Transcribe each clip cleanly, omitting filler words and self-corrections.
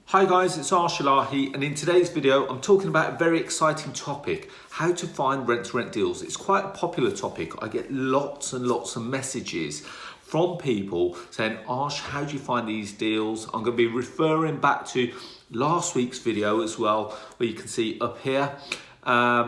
Hi guys, it's Arsh Ellahi, and in today's video I'm talking about a very exciting topic, how to find rent-to-rent deals. It's quite a popular topic. I get lots and lots of messages from people saying, Arsh, how do you find these deals? I'm going to be referring back to last week's video as well, where you can see up here,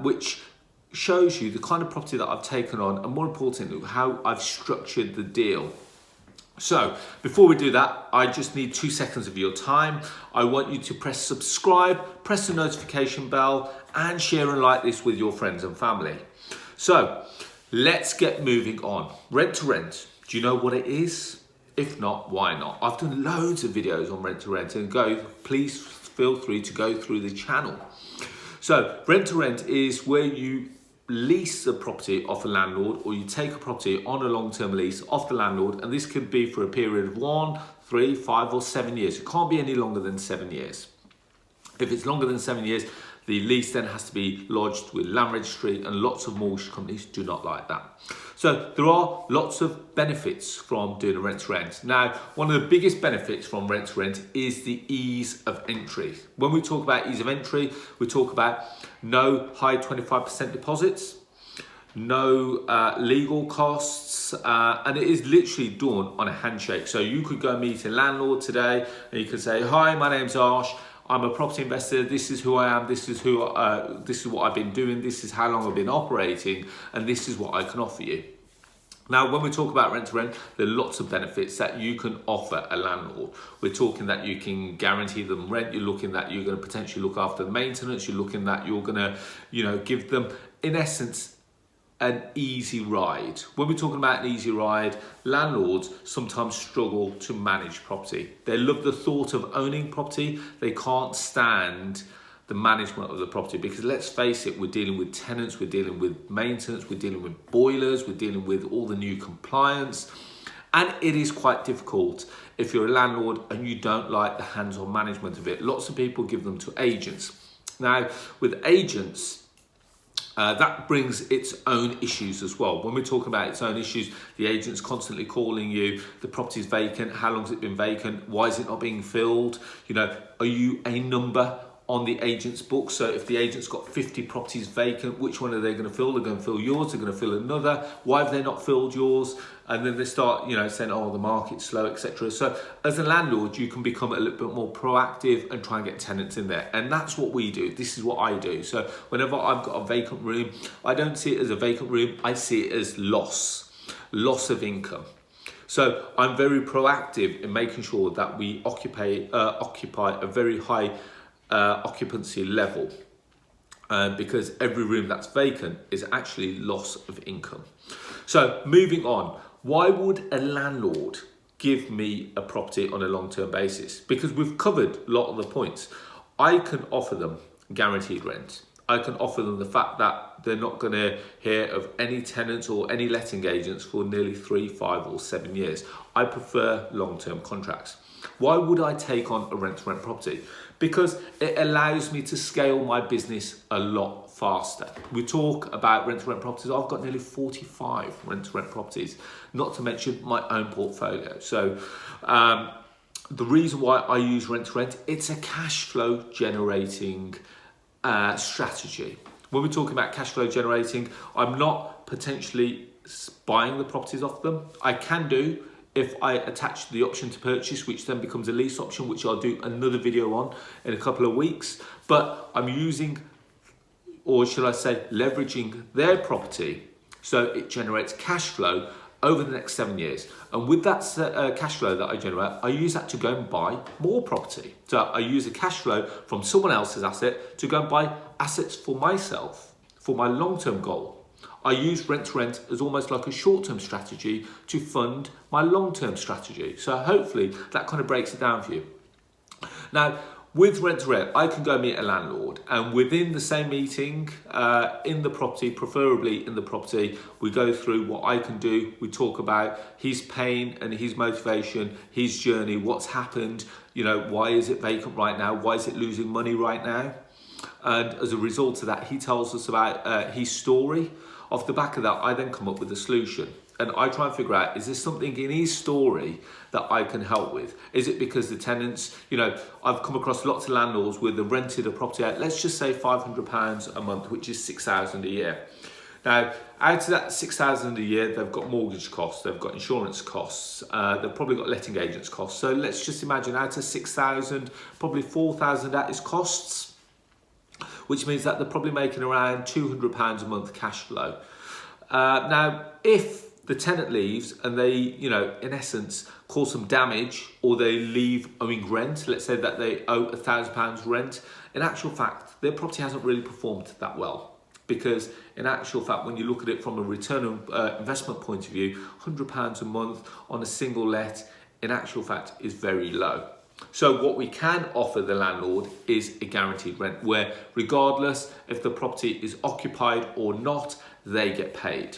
which shows you the kind of property that I've taken on and more importantly, how I've structured the deal. So before we do that, I just need 2 seconds of your time. I want you to press subscribe, press the notification bell, and share and like this with your friends and family. So let's get moving on. Rent to rent, do you know what it is? If not, why not? I've done loads of videos on rent to rent, and please feel free to go through the channel. So rent to rent is where you lease a property off a landlord, or you take a property on a long-term lease off the landlord, and this could be for a period of 1, 3, 5 or 7 years. It can't be any longer than 7 years. If it's longer than 7 years, the lease then has to be lodged with land registry, and lots of mortgage companies do not like that. So there are lots of benefits from doing a rent to rent. Now, one of the biggest benefits from rent to rent is the ease of entry. When we talk about ease of entry, we talk about no high 25% deposits, no legal costs, and it is literally done on a handshake. So you could go meet a landlord today and you could say, hi, my name's Arsh. I'm a property investor. This is who I am. This is what I've been doing. This is how long I've been operating, and this is what I can offer you. Now, when we talk about rent to rent, there are lots of benefits that you can offer a landlord. We're talking that you can guarantee them rent. You're looking that you're going to potentially look after the maintenance. You're looking that you're going to, give them, in essence, an easy ride. When we're talking about an easy ride, landlords sometimes struggle to manage property. They love the thought of owning property. They can't stand the management of the property, because let's face it, we're dealing with tenants, we're dealing with maintenance, we're dealing with boilers, we're dealing with all the new compliance. And it is quite difficult if you're a landlord and you don't like the hands-on management of it. Lots of people give them to agents. Now, with agents, that brings its own issues as well. When we're talking about its own issues, the agent's constantly calling you, the property's vacant, how long has it been vacant, why is it not being filled? Are you a number on the agent's book? So if the agent's got 50 properties vacant, which one are they going to fill? They're going to fill yours, they're going to fill another. Why have they not filled yours? And then they start, saying, oh, the market's slow, etc. So as a landlord, you can become a little bit more proactive and try and get tenants in there. And that's what we do. This is what I do. So whenever I've got a vacant room, I don't see it as a vacant room. I see it as loss of income. So I'm very proactive in making sure that we occupy a very high occupancy level, because every room that's vacant is actually loss of income. So moving on, why would a landlord give me a property on a long-term basis? Because we've covered a lot of the points. I can offer them guaranteed rent. I can offer them the fact that they're not going to hear of any tenants or any letting agents for nearly 3, 5 or 7 years. I prefer long-term contracts. Why would I take on a rent-to-rent property? Because it allows me to scale my business a lot faster. We talk about rent-to-rent properties. I've got nearly 45 rent-to-rent properties, not to mention my own portfolio. So the reason why I use rent-to-rent, it's a cash flow generating strategy. When we're talking about cash flow generating, I'm not potentially buying the properties off them. I can do if I attach the option to purchase, which then becomes a lease option, which I'll do another video on in a couple of weeks. But I'm using, or should I say, leveraging their property so it generates cash flow over the next 7 years. And with that cash flow that I generate, I use that to go and buy more property. So I use the cash flow from someone else's asset to go and buy assets for myself, for my long-term goal. I use rent to rent as almost like a short-term strategy to fund my long-term strategy. So hopefully that kind of breaks it down for you. Now, with rent to rent, I can go meet a landlord, and within the same meeting, in the property, preferably in the property, we go through what I can do. We talk about his pain and his motivation, his journey, what's happened, why is it vacant right now? Why is it losing money right now? And as a result of that, he tells us about his story. Off the back of that, I then come up with a solution. and I try and figure out, is there something in his story that I can help with? Is it because the tenants, I've come across lots of landlords where they've rented a property out, let's just say £500 a month, which is £6,000 a year. Now, out of that £6,000 a year, they've got mortgage costs, they've got insurance costs, they've probably got letting agents costs. So let's just imagine out of 6,000, probably 4,000 that is costs, which means that they're probably making around £200 a month cash flow. Now, if the tenant leaves and they, in essence, cause some damage, or they leave owing rent, let's say that they owe £1,000 rent, in actual fact, their property hasn't really performed that well. Because in actual fact, when you look at it from a return on investment point of view, £100 a month on a single let, in actual fact, is very low. So what we can offer the landlord is a guaranteed rent, where regardless if the property is occupied or not, they get paid.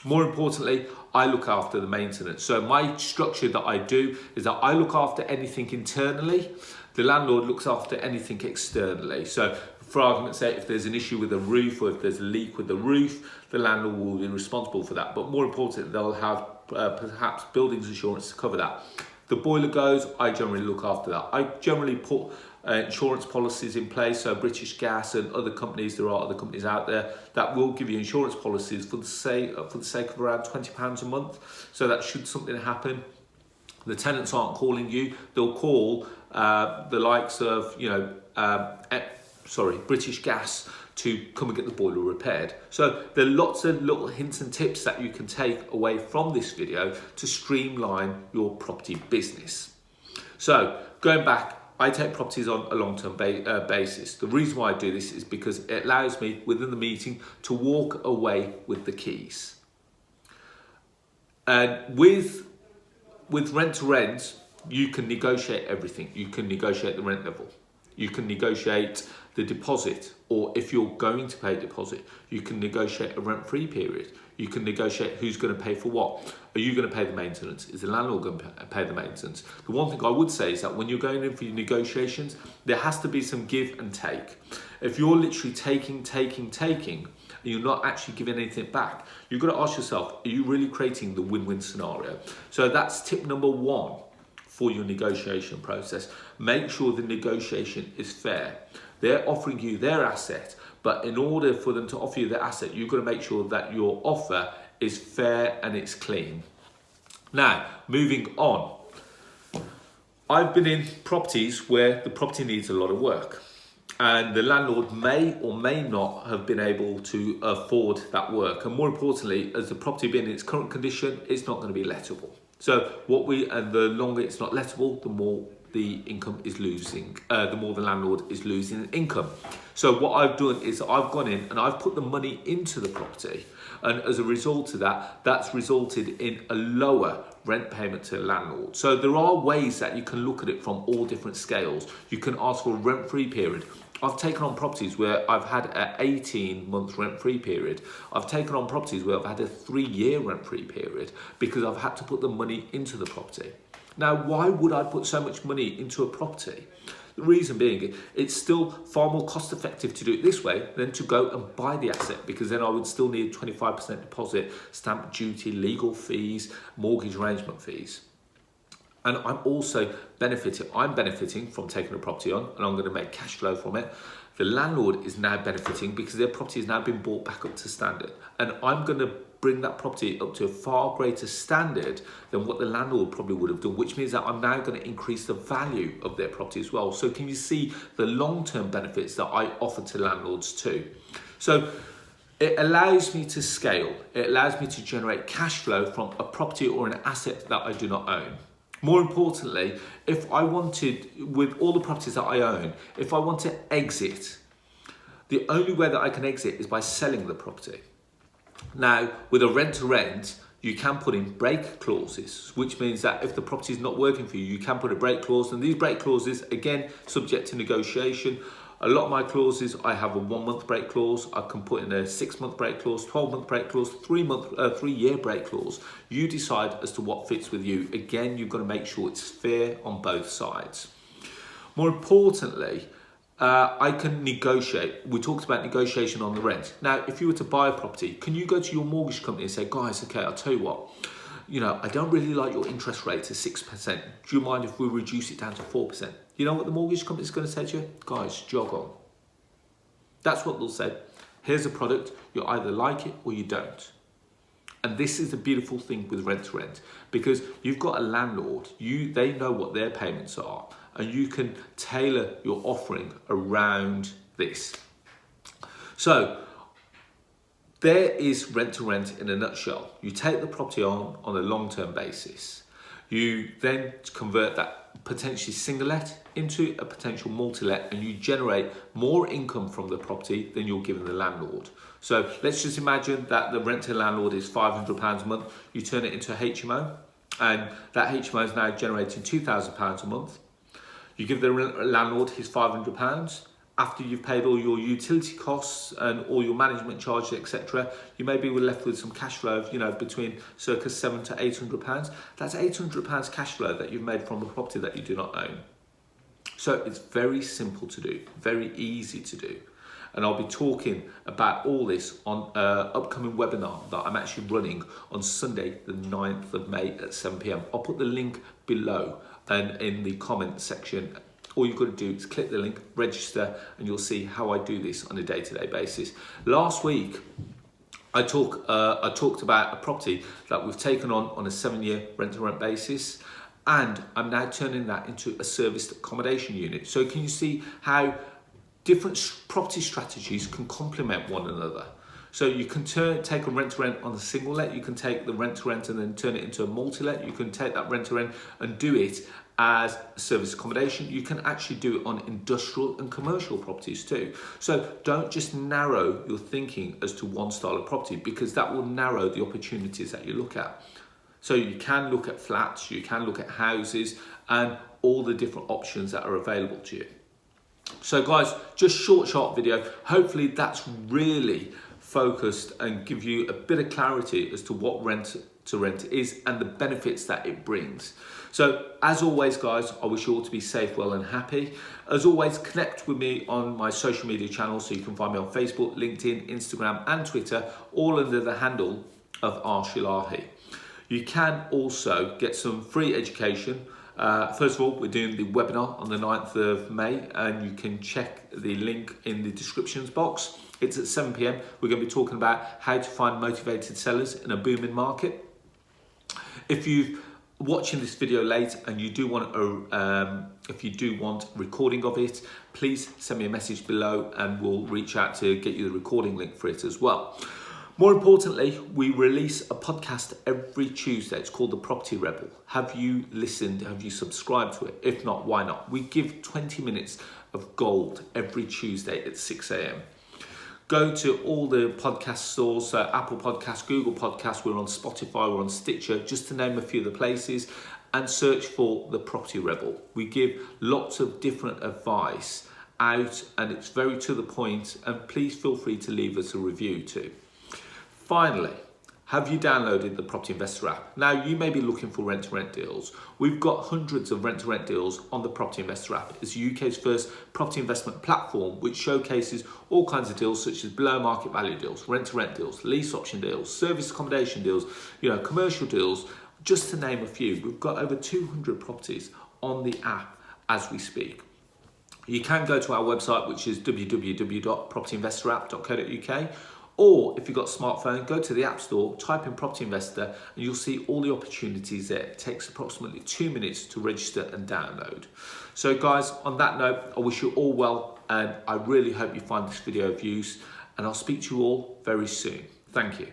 More importantly, I look after the maintenance. So my structure that I do is that I look after anything internally, the landlord looks after anything externally. So for argument's sake, if there's an issue with the roof or if there's a leak with the roof, the landlord will be responsible for that. But more importantly, they'll have perhaps buildings insurance to cover that. The boiler goes, I generally look after that. I generally put insurance policies in place, so British Gas and other companies, there are other companies out there that will give you insurance policies for the sake of around £20 a month. So that should something happen, the tenants aren't calling you, they'll call the likes of, British Gas to come and get the boiler repaired. So there are lots of little hints and tips that you can take away from this video to streamline your property business. So going back, I take properties on a long-term basis. The reason why I do this is because it allows me within the meeting to walk away with the keys. And with Rent2Rent, you can negotiate everything. You can negotiate the rent level. You can negotiate the deposit, or if you're going to pay a deposit, you can negotiate a rent-free period. You can negotiate who's going to pay for what. Are you going to pay the maintenance? Is the landlord going to pay the maintenance? The one thing I would say is that when you're going in for your negotiations, there has to be some give and take. If you're literally taking, and you're not actually giving anything back, you've got to ask yourself, are you really creating the win-win scenario? So that's tip number one for your negotiation process. Make sure the negotiation is fair. They're offering you their asset, but in order for them to offer you their asset, you've got to make sure that your offer is fair and it's clean. Now, moving on. I've been in properties where the property needs a lot of work, and the landlord may or may not have been able to afford that work. And more importantly, as the property being in its current condition, it's not going to be lettable. So the longer it's not lettable, the more the income is losing, the more the landlord is losing income. So what I've done is I've gone in and I've put the money into the property. And as a result of that, that's resulted in a lower rent payment to the landlord. So there are ways that you can look at it from all different scales. You can ask for a rent-free period. I've taken on properties where I've had an 18-month rent-free period. I've taken on properties where I've had a 3-year rent-free period because I've had to put the money into the property. Now, why would I put so much money into a property? The reason being, it's still far more cost effective to do it this way than to go and buy the asset, because then I would still need 25% deposit, stamp duty, legal fees, mortgage arrangement fees. And I'm also benefiting from taking a property on, and I'm going to make cash flow from it. The landlord is now benefiting because their property has now been brought back up to standard. And I'm going to bring that property up to a far greater standard than what the landlord probably would have done, which means that I'm now going to increase the value of their property as well. So can you see the long-term benefits that I offer to landlords too? So it allows me to scale. It allows me to generate cash flow from a property or an asset that I do not own. More importantly, if I wanted, with all the properties that I own, if I want to exit, the only way that I can exit is by selling the property. Now, with a rent-to-rent, you can put in break clauses, which means that if the property is not working for you, you can put a break clause. And these break clauses, again, subject to negotiation. A lot of my clauses, I have a 1-month break clause. I can put in a 6-month break clause, 12-month break clause, 3-year break clause. You decide as to what fits with you. Again, you've got to make sure it's fair on both sides. More importantly, I can negotiate. We talked about negotiation on the rent. Now, if you were to buy a property, can you go to your mortgage company and say, guys, okay, I'll tell you what, I don't really like your interest rate to 6%. Do you mind if we reduce it down to 4%? You know what the mortgage company is going to say to you? Guys, jog on. That's what they'll say. Here's a product, you either like it or you don't. And this is the beautiful thing with Rent2Rent, because you've got a landlord, they know what their payments are, and you can tailor your offering around this. So there is Rent2Rent in a nutshell. You take the property on a long-term basis. You then convert that potentially single-let into a potential multi-let, and you generate more income from the property than you're giving the landlord. So let's just imagine that the rent to landlord is £500 a month. You turn it into a HMO, and that HMO is now generating £2,000 a month. You give the landlord his £500. After you've paid all your utility costs and all your management charges, etc., you maybe were left with some cash flow of, between circa £700 to £800. That's £800 cash flow that you've made from a property that you do not own. So it's very simple to do, very easy to do. And I'll be talking about all this on an upcoming webinar that I'm actually running on Sunday, the 9th of May at 7 p.m. I'll put the link below and in the comment section. All you've got to do is click the link, register, and you'll see how I do this on a day-to-day basis. Last week, I talked about a property that we've taken on a 7-year rent-to-rent basis, and I'm now turning that into a serviced accommodation unit. So can you see how different property strategies can complement one another? So you can take a rent-to-rent on a single let, you can take the rent-to-rent and then turn it into a multi-let, you can take that rent-to-rent and do it as service accommodation. You can actually do it on industrial and commercial properties too. So don't just narrow your thinking as to one style of property, because that will narrow the opportunities that you look at. So you can look at flats, you can look at houses, and all the different options that are available to you. So guys, just short video. Hopefully that's really focused and give you a bit of clarity as to what Rent2Rent is and the benefits that it brings. So as always, guys, I wish you all to be safe, well and happy. As always, connect with me on my social media channels, so you can find me on Facebook, LinkedIn, Instagram and Twitter, all under the handle of Arsh Ellahi. You can also get some free education. First of all, we're doing the webinar on the 9th of May, and you can check the link in the descriptions box. It's at 7 p.m. We're going to be talking about how to find motivated sellers in a booming market. If you're watching this video late and you do want recording of it, please send me a message below and we'll reach out to get you the recording link for it as well. More importantly, we release a podcast every Tuesday. It's called The Property Rebel. Have you listened? Have you subscribed to it? If not, why not? We give 20 minutes of gold every Tuesday at 6 a.m. Go to all the podcast stores, Apple Podcasts, Google Podcasts, we're on Spotify, we're on Stitcher, just to name a few of the places, and search for The Property Rebel. We give lots of different advice out, and it's very to the point, and please feel free to leave us a review too. Finally, have you downloaded the Property Investor app? Now, you may be looking for rent-to-rent deals. We've got hundreds of rent-to-rent deals on the Property Investor app. It's the UK's first property investment platform, which showcases all kinds of deals such as below market value deals, rent-to-rent deals, lease option deals, service accommodation deals, commercial deals, just to name a few. We've got over 200 properties on the app as we speak. You can go to our website, which is www.propertyinvestorapp.co.uk. Or if you've got a smartphone, go to the App Store, type in Property Investor, and you'll see all the opportunities there. It takes approximately 2 minutes to register and download. So guys, on that note, I wish you all well, and I really hope you find this video of use, and I'll speak to you all very soon. Thank you.